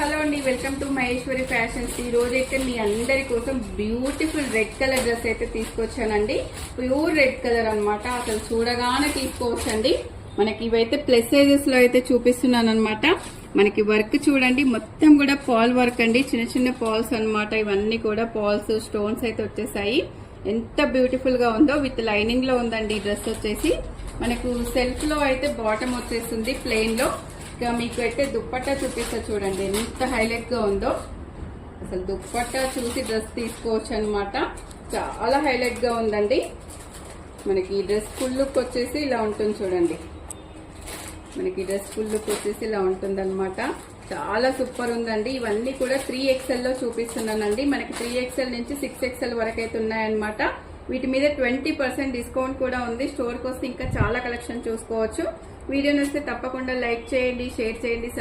Hello అండి, welcome to Maheshwari fashions. ఈ రోజు అయితే మీ అందరి కోసం బ్యూటిఫుల్ రెడ్ కలర్ డ్రెస్ అయితే తీసుకొచ్చానండి. ప్యూర్ రెడ్ కలర్ అన్నమాట. అసలు చూడగానే తీసుకోవచ్చండి. మనకి ఇవైతే ప్లస్ సైజెస్ లో అయితే చూపిస్తున్నాను అనమాట. మనకి వర్క్ చూడండి, మొత్తం కూడా పాల్ వర్క్ అండి. చిన్న చిన్న పాల్స్ అన్నమాట. ఇవన్నీ కూడా పాల్స్ స్టోన్స్ అయితే వచ్చేసాయి. ఎంత బ్యూటిఫుల్ గా ఉందో. విత్ లైనింగ్ లో ఉందండి ఈ డ్రెస్ వచ్చేసి. మనకు సెల్ఫ్ లో అయితే బాటమ్ వచ్చేస్తుంది ప్లెయిన్ లో. ఇక మీకు అయితే దుప్పట్టా చూపిస్తా చూడండి ఎంత హైలైట్ గా ఉందో. అసలు దుప్పట్టా చూసి డ్రెస్ తీసుకోవచ్చు అనమాట. చాలా హైలైట్ గా ఉందండి. మనకి ఈ డ్రెస్ ఫుల్ లుక్ వచ్చేసి ఇలా ఉంటుంది చూడండి. మనకి డ్రెస్ ఫుల్ లుక్ వచ్చేసి ఇలా ఉంటుంది అనమాట. చాలా సూపర్ ఉందండి. ఇవన్నీ కూడా 3XL లో చూపిస్తున్నానండి. మనకి 3XL నుంచి 6XL వరకు అయితే ఉన్నాయన్నమాట. వీటి మీద 20% డిస్కౌంట్ కూడా ఉంది. స్టోర్కి వస్తే ఇంకా చాలా కలెక్షన్ చూసుకోవచ్చు. వీడియో నచ్చితే తప్పకుండా లైక్ చేయండి, షేర్ చేయండి.